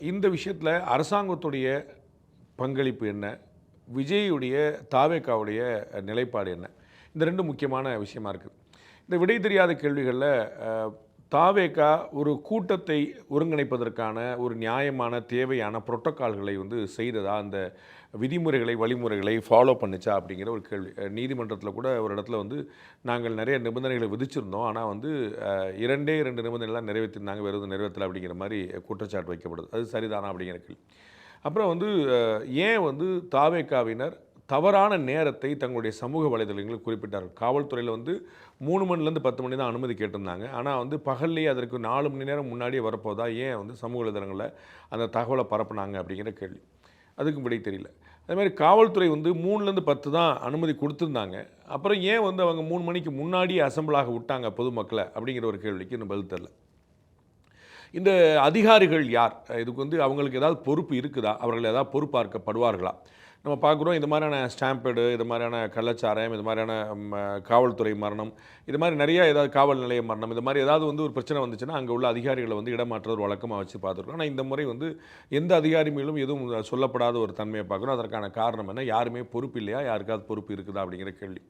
இந்த விஷயத்துல அரசாங்கத்துடைய பங்களிப்பு என்ன? விஜய்யுடைய தாவேகாவுடைய நிலைப்பாடு என்ன? இந்த 2 முக்கியமான விஷயமா இருக்கு. இந்த விடை தெரியாத கேள்விகள்ல அ தாவேகா ஒரு கூட்டத்தை ஒருங்கிணைப்பதற்கான ஒரு நியாயமான, தேவையான புரோட்டோகால்களை செய்ததா? அந்த விதிமுறைகளை, வழிமுறைகளை ஃபாலோ பண்ணுச்சா? அப்படிங்கிற ஒரு கேள்வி. நீதிமன்றத்தில கூட ஒரு இடத்துல நாங்கள் நெறைய நிபந்தனைகளை விதிச்சிருந்தோம். ஆனா 2டே 2 நிபந்தனைகள் தான் நிறைவேத்தியிருந்தாங்க. வேற எதுவும் நிறைவேத்தல அப்படிங்கிற மாரி குற்றச்சாட்டு வைக்கப்படுது. அது சரிதானா? அப்படிங்கிற கேள்வி. அப்புறம் ஏன் தாவேகாவினர் தவறான நேரத்தை தங்களுடைய சமூக வலைதளங்களில் குறிப்பிட்டார்கள். காவல்துறையில 3 மணிலேருந்து 10 மணி தான் அனுமதி கேட்டிருந்தாங்க. ஆனா பகல்லேயே அதற்கு 4 மணி நேரம் முன்னாடியே வரப்போதா, ஏன் சமூக வலைதளங்கள்ல அந்த தகவல பரப்புனாங்க அப்படிங்கிற கேள்வி. அதுக்கும் விடை தெரியல. அதேமாரி காவல்துறை 3லேருந்து 10 தான் அனுமதி குடுத்திருந்தாங்க. அப்புறம் ஏன் அவங்க 3 மணிக்கு முன்னாடியே அசெம்பிள் ஆக விட்டாங்க பொதுமக்கள அப்படிங்கிற ஒரு கேள்விக்கு இன்னும் பதில் தெரியல. இந்த அதிகாரிகள் யார்? இதுக்கு அவங்களுக்கு ஏதாவது பொறுப்பு இருக்குதா? அவர்கள் ஏதாவது பொறுப்பார்க்கப்படுவார்களா? நம்ம பார்க்குறோம் இந்த மாதிரியான ஸ்டாம்பேடு, இது மாதிரியான கள்ளச்சாராயம், இது மாதிரியான காவல்துறை மரணம், இது மாதிரி நிறைய ஏதாவது காவல் நிலைய மரணம், இது மாதிரி ஏதாவது ஒரு பிரச்சனை வந்துச்சுன்னா, அங்க உள்ள அதிகாரிகள இடமாற்றுறது ஒரு வழக்கமா வச்சு பார்த்துருக்கோம். ஆனா இந்த முறை எந்த அதிகாரி மேலும் எதுவும் சொல்லப்படாத ஒரு தன்மைய பார்க்குறோம். அதற்கான காரணம் என்ன? யாருமே பொறுப்பு இல்லையா? யாருக்காவது பொறுப்பு இருக்குதா? அப்படிங்கிற கேள்வி.